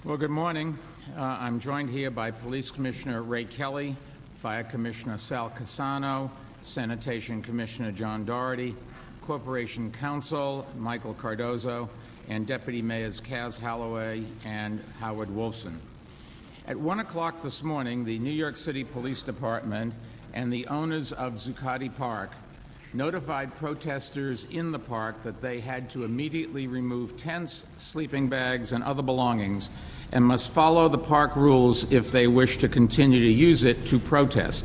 Well, good morning. I'm joined here by Police Commissioner Ray Kelly, Fire Commissioner Sal Casano, Sanitation Commissioner John Doherty, Corporation Counsel Michael Cardozo, and Deputy Mayors Kaz Holloway and Howard Wolfson. At 1 o'clock this morning, the New York City Police Department and the owners of Zuccotti Park notified protesters in the park that they had to immediately remove tents, sleeping bags, and other belongings, and must follow the park rules if they wish to continue to use it to protest.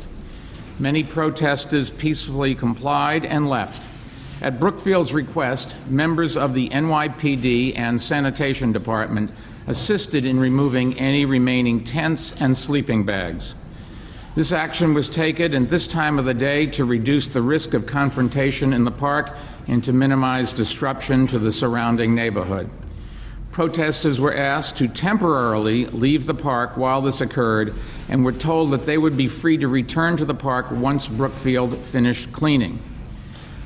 Many protesters peacefully complied and left. At Brookfield's request, members of the NYPD and Sanitation Department assisted in removing any remaining tents and sleeping bags. This action was taken at this time of the day to reduce the risk of confrontation in the park and to minimize disruption to the surrounding neighborhood. Protesters were asked to temporarily leave the park while this occurred and were told that they would be free to return to the park once Brookfield finished cleaning.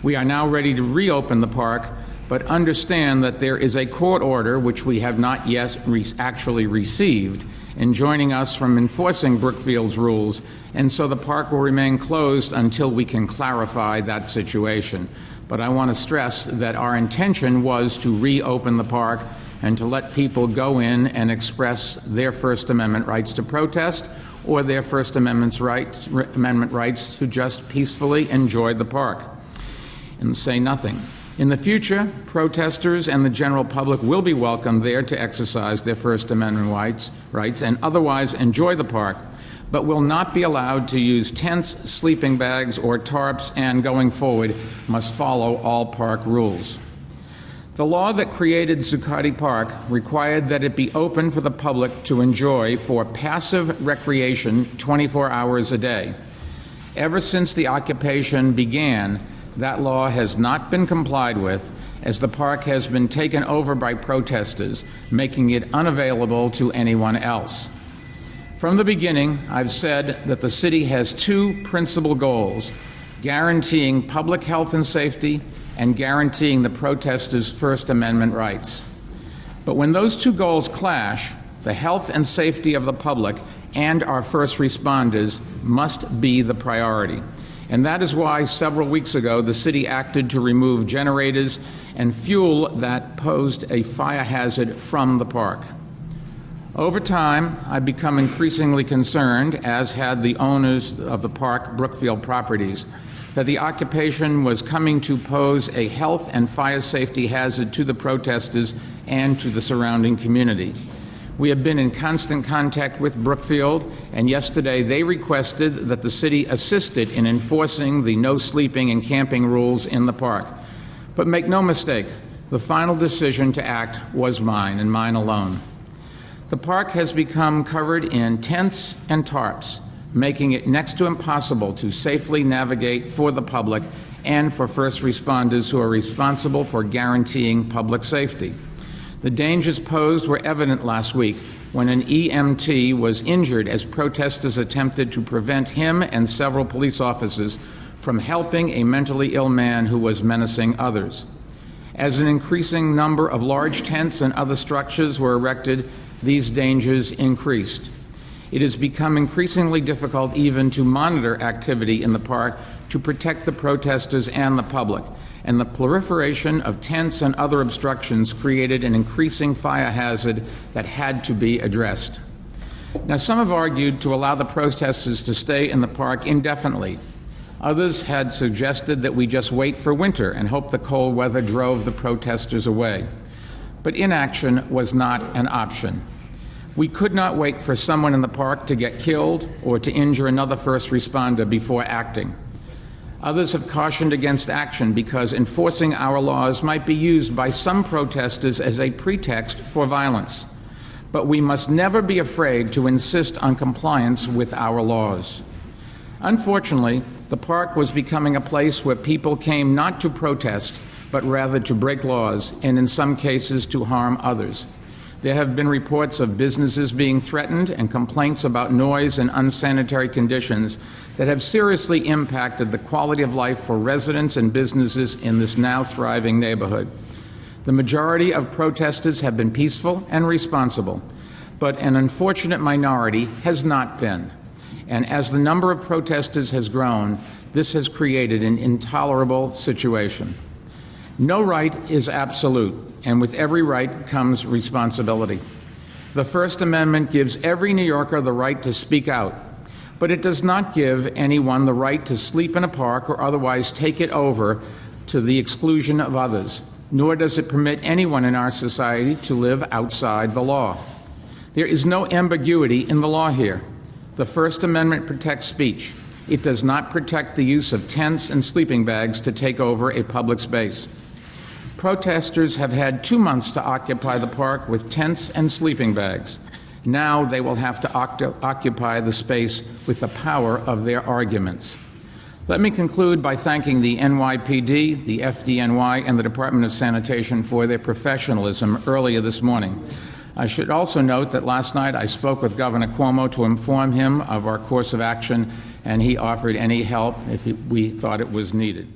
We are now ready to reopen the park, but understand that there is a court order, which we have not yet actually received, enjoining us from enforcing Brookfield's rules, and so the park will remain closed until we can clarify that situation. But I want to stress that our intention was to reopen the park and to let people go in and express their First Amendment rights to protest or their First Amendment rights to just peacefully enjoy the park and say nothing. In the future, protesters and the general public will be welcome there to exercise their First Amendment rights and otherwise enjoy the park, but will not be allowed to use tents, sleeping bags, or tarps, and going forward must follow all park rules. The law that created Zuccotti Park required that it be open for the public to enjoy for passive recreation 24 hours a day. Ever since the occupation began, that law has not been complied with, as the park has been taken over by protesters, making it unavailable to anyone else. From the beginning, I've said that the city has two principal goals: guaranteeing public health and safety and guaranteeing the protesters' First Amendment rights. But when those two goals clash, the health and safety of the public and our first responders must be the priority. And that is why several weeks ago the city acted to remove generators and fuel that posed a fire hazard from the park. Over time, I've become increasingly concerned, as had the owners of the park Brookfield Properties, that the occupation was coming to pose a health and fire safety hazard to the protesters and to the surrounding community. We have been in constant contact with Brookfield, and yesterday they requested that the city assisted in enforcing the no sleeping and camping rules in the park. But make no mistake, the final decision to act was mine and mine alone. The park has become covered in tents and tarps, making it next to impossible to safely navigate for the public and for first responders who are responsible for guaranteeing public safety. The dangers posed were evident last week when an EMT was injured as protesters attempted to prevent him and several police officers from helping a mentally ill man who was menacing others. As an increasing number of large tents and other structures were erected, these dangers increased. It has become increasingly difficult even to monitor activity in the park to protect the protesters and the public, and the proliferation of tents and other obstructions created an increasing fire hazard that had to be addressed. Now, some have argued to allow the protesters to stay in the park indefinitely. Others had suggested that we just wait for winter and hope the cold weather drove the protesters away. But inaction was not an option. We could not wait for someone in the park to get killed or to injure another first responder before acting. Others have cautioned against action because enforcing our laws might be used by some protesters as a pretext for violence. But we must never be afraid to insist on compliance with our laws. Unfortunately, the park was becoming a place where people came not to protest, but rather to break laws, and in some cases to harm others. There have been reports of businesses being threatened and complaints about noise and unsanitary conditions that have seriously impacted the quality of life for residents and businesses in this now thriving neighborhood. The majority of protesters have been peaceful and responsible, but an unfortunate minority has not been. And as the number of protesters has grown, this has created an intolerable situation. No right is absolute, and with every right comes responsibility. The First Amendment gives every New Yorker the right to speak out, but it does not give anyone the right to sleep in a park or otherwise take it over to the exclusion of others, nor does it permit anyone in our society to live outside the law. There is no ambiguity in the law here. The First Amendment protects speech. It does not protect the use of tents and sleeping bags to take over a public space. Protesters have had 2 months to occupy the park with tents and sleeping bags. Now they will have to occupy the space with the power of their arguments. Let me conclude by thanking the NYPD, the FDNY, and the Department of Sanitation for their professionalism earlier this morning. I should also note that last night I spoke with Governor Cuomo to inform him of our course of action, and he offered any help if we thought it was needed.